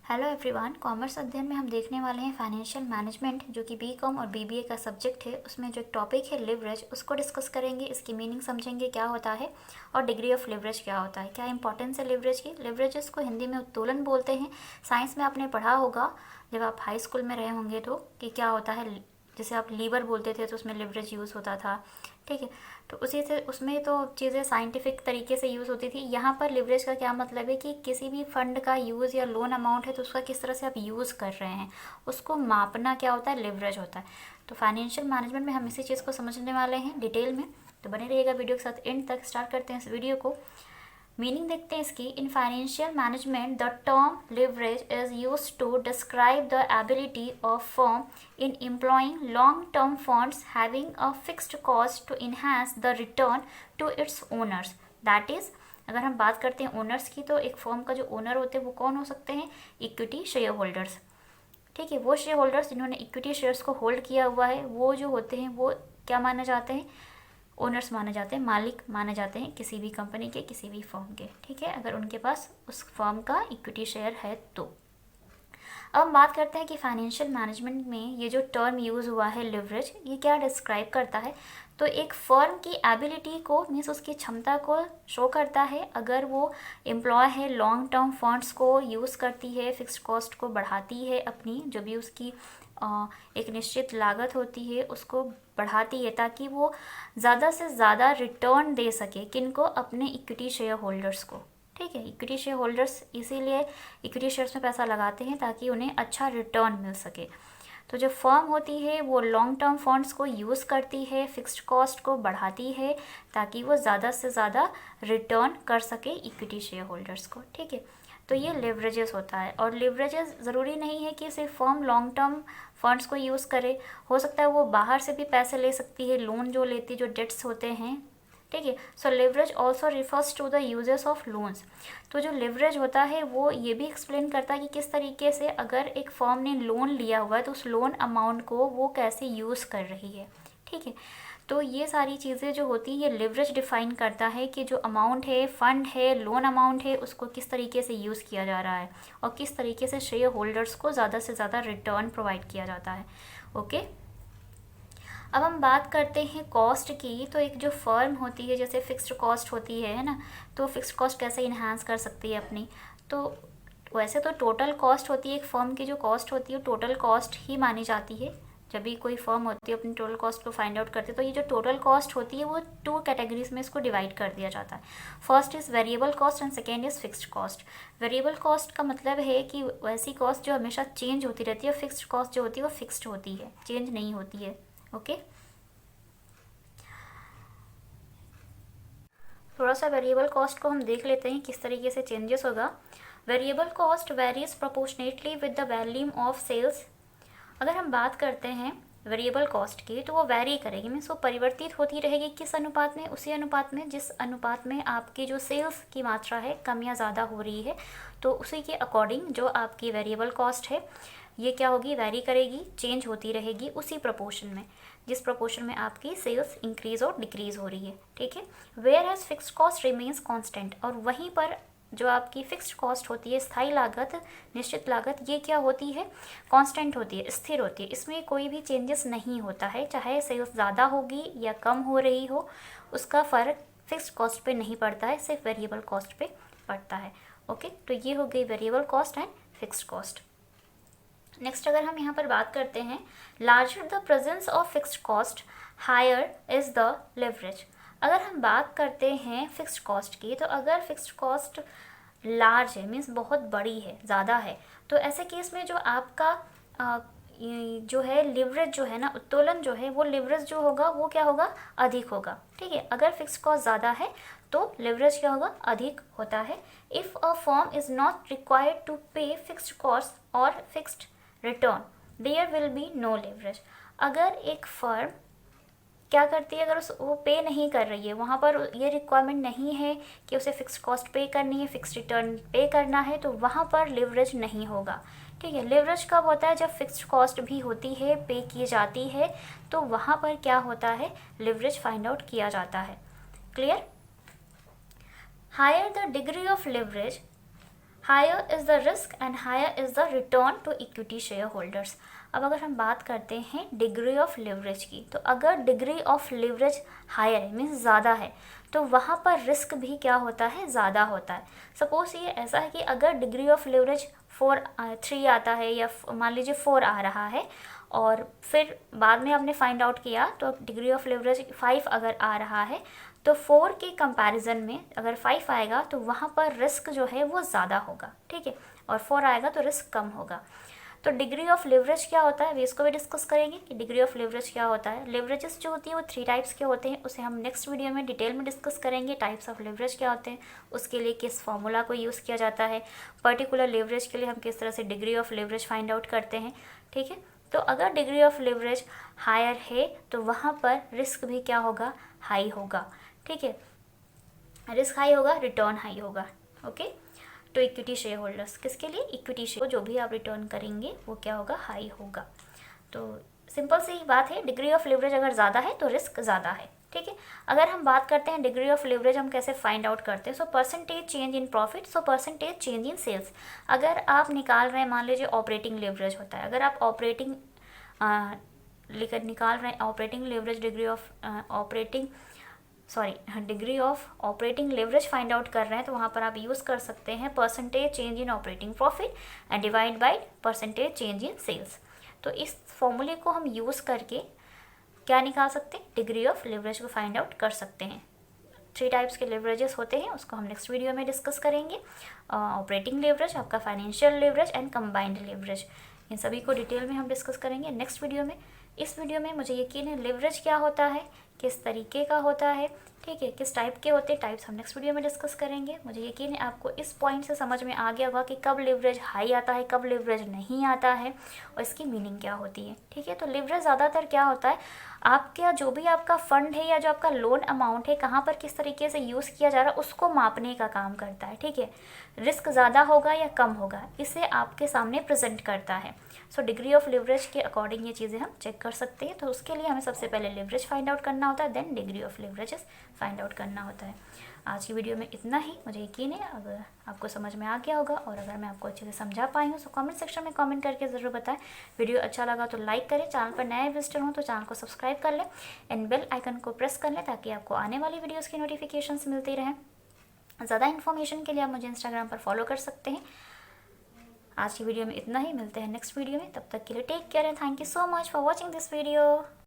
Hello everyone, commerce अध्ययन में हम देखने वाले हैं फाइनेंशियल मैनेजमेंट, जो कि बीकॉम और बीबीए का सब्जेक्ट है। उसमें जो एक टॉपिक है लिवरेज, उसको डिस्कस करेंगे, इसकी मीनिंग समझेंगे क्या होता है और डिग्री ऑफ लिवरेज क्या होता है, क्या इंपॉर्टेंस है लिवरेज की। लिवरेजेस को हिंदी में उत्तोलन बोलते हैं। साइंस में आपने पढ़ा होगा जब आप हाई स्कूल में रहे होंगे तो कि क्या होता है, जैसे आप लीवर बोलते थे तो उसमें लिवरेज यूज़ होता था। ठीक है, तो उसी से उसमें तो चीज़ें साइंटिफिक तरीके से यूज़ होती थी। यहाँ पर लिवरेज का क्या मतलब है कि किसी भी फंड का यूज़ या लोन अमाउंट है तो उसका किस तरह से आप यूज़ कर रहे हैं, उसको मापना क्या होता है, लिवरेज होता है। तो फाइनेंशियल मैनेजमेंट में हम इसी चीज़ को समझने वाले हैं डिटेल में, तो बने रहिएगा वीडियो के साथ एंड तक। स्टार्ट करते हैं इस वीडियो को। मीनिंग देखते हैं इसकी। In financial management the term leverage is use to describe the ability of firm in employing long term funds having a fixed cost to enhance the return to its owners. That is, अगर हम बात करते हैं owners की, तो एक firm का जो ओनर होते हैं वो कौन हो सकते हैं, इक्विटी शेयर होल्डर्स। ठीक है, वो शेयर होल्डर्स जिन्होंने इक्विटी शेयर्स को होल्ड किया हुआ है, वो जो होते हैं वो क्या माने जाते हैं, ओनर्स माने जाते हैं, मालिक माने जाते हैं किसी भी कंपनी के, किसी भी फर्म के। ठीक है, अगर उनके पास उस फर्म का इक्विटी शेयर है तो। अब हम बात करते हैं कि फाइनेंशियल मैनेजमेंट में ये जो टर्म यूज़ हुआ है लिवरेज, ये क्या डिस्क्राइब करता है। तो एक फर्म की एबिलिटी को, मीन्स उसकी क्षमता को शो करता है। अगर वो एम्प्लॉय है, लॉन्ग टर्म फंड्स को यूज़ करती है, फिक्स्ड कॉस्ट को बढ़ाती है, अपनी जो भी उसकी एक निश्चित लागत होती है उसको बढ़ाती है, ताकि वो ज़्यादा से ज़्यादा रिटर्न दे सके, किनको, अपने इक्विटी शेयर होल्डर्स को। ठीक है, इक्विटी शेयर होल्डर्स इसीलिए इक्विटी शेयर्स में पैसा लगाते हैं ताकि उन्हें अच्छा रिटर्न मिल सके। तो जो फर्म होती है वो लॉन्ग टर्म फंड्स को यूज़ करती है, फिक्स्ड कॉस्ट को बढ़ाती है ताकि वो ज़्यादा से ज़्यादा रिटर्न कर सके इक्विटी शेयर होल्डर्स को। ठीक है, तो ये लिवरेजेस होता है। और लिवरेजेस ज़रूरी नहीं है कि सिर्फ फर्म लॉन्ग टर्म फंड्स को यूज़ करे, हो सकता है वो बाहर से भी पैसे ले सकती है, लोन जो लेती, जो डेट्स होते हैं। ठीक है, so leverage also refers to the uses of loans. तो जो लिवरेज होता है वो ये भी एक्सप्लेन करता है कि किस तरीके से अगर एक फर्म ने लोन लिया हुआ है तो उस लोन अमाउंट को वो कैसे यूज़ कर रही है। ठीक है, तो ये सारी चीज़ें जो होती है, ये लिवरेज डिफाइन करता है कि जो अमाउंट है, फंड है, लोन अमाउंट है, उसको किस तरीके से यूज़ किया जा रहा है और किस तरीके से शेयर होल्डर्स को ज़्यादा से ज़्यादा रिटर्न प्रोवाइड किया जाता है। ओके, अब हम बात करते हैं कॉस्ट की। तो एक जो फर्म होती है, जैसे फिक्स्ड कॉस्ट होती है ना, तो फिक्स्ड कॉस्ट कैसे इन्हांस कर सकती है अपनी। तो वैसे तो टोटल कॉस्ट होती है, एक फर्म की जो कॉस्ट होती है टोटल कॉस्ट ही मानी जाती है। जब भी कोई फर्म होती है अपनी टोटल कॉस्ट को फाइंड आउट करती है, तो ये जो टोटल कॉस्ट होती है वो 2 कैटेगरीज में इसको डिवाइड कर दिया जाता है। First is variable cost and second is fixed cost. Variable cost का मतलब है कि वैसी कॉस्ट जो हमेशा चेंज होती रहती है, फिक्स्ड कॉस्ट जो होती है वो फिक्स्ड होती है, चेंज नहीं होती है। ओके, थोड़ा सा वेरिएबल कॉस्ट को हम देख लेते हैं किस तरीके से चेंजेस होगा। Variable cost varies proportionately with the volume of sales. अगर हम बात करते हैं वेरिएबल कॉस्ट की, तो वो वैरी करेगी, मीन्स वो परिवर्तित होती रहेगी। किस अनुपात में, उसी अनुपात में जिस अनुपात में आपकी जो सेल्स की मात्रा है कम या ज़्यादा हो रही है, तो उसी के अकॉर्डिंग जो आपकी वेरिएबल कॉस्ट है ये क्या होगी, वैरी करेगी, चेंज होती रहेगी उसी प्रोपोर्शन में जिस प्रोपोर्शन में आपकी सेल्स इंक्रीज और डिक्रीज हो रही है। ठीक है, whereas fixed cost remains constant. और वहीं पर जो आपकी फिक्स्ड कॉस्ट होती है, स्थायी लागत, निश्चित लागत, ये क्या होती है, कांस्टेंट होती है, स्थिर होती है। इसमें कोई भी चेंजेस नहीं होता है, चाहे सेल्स ज़्यादा होगी या कम हो रही हो, उसका फ़र्क फिक्स्ड कॉस्ट पे नहीं पड़ता है, सिर्फ वेरिएबल कॉस्ट पे पड़ता है। ओके, तो ये हो गई variable cost and fixed cost. Next अगर हम यहाँ पर बात करते हैं, larger the presence of fixed cost higher is the leverage. अगर हम बात करते हैं फिक्स्ड कॉस्ट की, तो अगर फिक्स्ड कॉस्ट लार्ज है, मीन्स बहुत बड़ी है, ज़्यादा है, तो ऐसे केस में जो आपका जो है लिवरेज जो है ना, उत्तोलन जो है, वो लिवरेज जो होगा वो क्या होगा, अधिक होगा। ठीक है, अगर फिक्स्ड कॉस्ट ज़्यादा है तो लिवरेज क्या होगा, अधिक होता है। If a firm is not required to pay fixed cost और fixed return, there will be no leverage. अगर एक फर्म क्या करती है, अगर वो पे नहीं कर रही है, वहाँ पर ये रिक्वायरमेंट नहीं है कि उसे फिक्स्ड कॉस्ट पे करनी है, फिक्स्ड रिटर्न पे करना है, तो वहाँ पर लिवरेज नहीं होगा। ठीक है, लिवरेज कब होता है, जब फिक्स्ड कॉस्ट भी होती है, पे की जाती है, तो वहाँ पर क्या होता है, लिवरेज फाइंड आउट किया जाता है। Clear. Higher the degree of leverage, higher is the risk and higher is the return to equity share holders. अब अगर हम बात करते हैं डिग्री ऑफ लिवरेज की, तो अगर डिग्री ऑफ लिवरेज हायर है मीन्स ज़्यादा है, तो वहाँ पर रिस्क भी क्या होता है, ज़्यादा होता है। सपोज़ ये ऐसा है कि अगर डिग्री ऑफ लिवरेज 3 आता है या मान लीजिए 4 आ रहा है, और फिर बाद में आपने फाइंड आउट किया तो डिग्री ऑफ लिवरेज 5 अगर आ रहा है, तो 4 के कंपैरिजन में अगर 5 आएगा तो वहाँ पर रिस्क जो है वो ज़्यादा होगा, ठीक है, और 4 आएगा तो रिस्क कम होगा। तो डिग्री ऑफ लिवरेज क्या होता है, इसको भी डिस्कस करेंगे कि डिग्री ऑफ लिवरेज क्या होता है। लिवरेजेस जो होती है वो 3 टाइप्स के होते हैं, उसे हम नेक्स्ट वीडियो में डिटेल में डिस्कस करेंगे। टाइप्स ऑफ लिवरेज क्या होते हैं, उसके लिए किस फॉर्मूला को यूज़ किया जाता है, पर्टिकुलर लिवरेज के लिए हम किस तरह से degree of leverage find out करते हैं, ठीक है। तो अगर डिग्री ऑफ लिवरेज हायर है तो वहाँ पर रिस्क भी क्या होगा, हाई होगा, ठीक है। रिस्क हाई होगा, रिटर्न हाई होगा, ओके। तो इक्विटी शेयर होल्डर्स, किसके लिए, इक्विटी शेयर, जो भी आप रिटर्न करेंगे वो क्या होगा, हाई होगा। तो सिंपल सी बात है, डिग्री ऑफ लिवरेज अगर ज़्यादा है तो रिस्क ज़्यादा है, ठीक है। अगर हम बात करते हैं डिग्री ऑफ लिवरेज हम कैसे फाइंड आउट करते हैं, so percentage change in profit, so percentage change in sales. अगर आप निकाल रहे हैं, मान लीजिए ऑपरेटिंग लिवरेज होता है, अगर आप ऑपरेटिंग लेकर निकाल रहे हैं operating leverage, degree of operating leverage find out कर रहे हैं, तो वहाँ पर आप यूज़ कर सकते हैं percentage change in operating profit and divide by percentage change in sales. तो इस फॉर्मूले को हम यूज़ करके क्या निकाल सकते हैं, डिग्री ऑफ लिवरेज को फाइंड आउट कर सकते हैं। 3 टाइप्स के लिवरेजेस होते हैं, उसको हम नेक्स्ट वीडियो में डिस्कस करेंगे। ऑपरेटिंग लिवरेज, आपका financial leverage and combined leverage, इन सभी को डिटेल में हम डिस्कस करेंगे नेक्स्ट वीडियो में। इस वीडियो में मुझे यकीन है लिवरेज क्या होता है, किस तरीके का होता है, ठीक है, किस टाइप के होते हैं, टाइप्स हम नेक्स्ट वीडियो में डिस्कस करेंगे। मुझे यकीन है आपको इस पॉइंट से समझ में आ गया होगा कि कब लिवरेज हाई आता है, कब लिवरेज नहीं आता है, और इसकी मीनिंग क्या होती है, ठीक है। तो लिवरेज ज़्यादातर क्या होता है, आपका जो भी आपका फंड है या जो आपका लोन अमाउंट है कहाँ पर किस तरीके से यूज़ किया जा रहा है उसको मापने का काम करता है, ठीक है। रिस्क ज़्यादा होगा या कम होगा, इसे आपके सामने प्रेजेंट करता है। सो डिग्री ऑफ लिवरेज के अकॉर्डिंग ये चीज़ें हम चेक कर सकते हैं। तो उसके लिए हमें सबसे पहले लिवरेज फाइंड आउट करना होता है, then degree of leverages find out करना होता है। आज की वीडियो में इतना ही। मुझे यकीन है अगर आपको समझ में आ गया होगा, और अगर मैं आपको अच्छे से समझा पाई हूँ तो कमेंट सेक्शन में कमेंट करके ज़रूर बताएं। वीडियो अच्छा लगा तो लाइक करें, चैनल पर नए विजिटर हों तो चैनल को सब्सक्राइब कर लें एंड बेल आइकन को प्रेस कर लें ताकि आपको आने वाली वीडियोज़ की नोटिफिकेशंस मिलती रहें। ज़्यादा इन्फॉर्मेशन के लिए आप मुझे इंस्टाग्राम पर फॉलो कर सकते हैं। आज की वीडियो में इतना ही, मिलते हैं नेक्स्ट वीडियो में, तब तक के लिए take care and thank you so much for watching this video.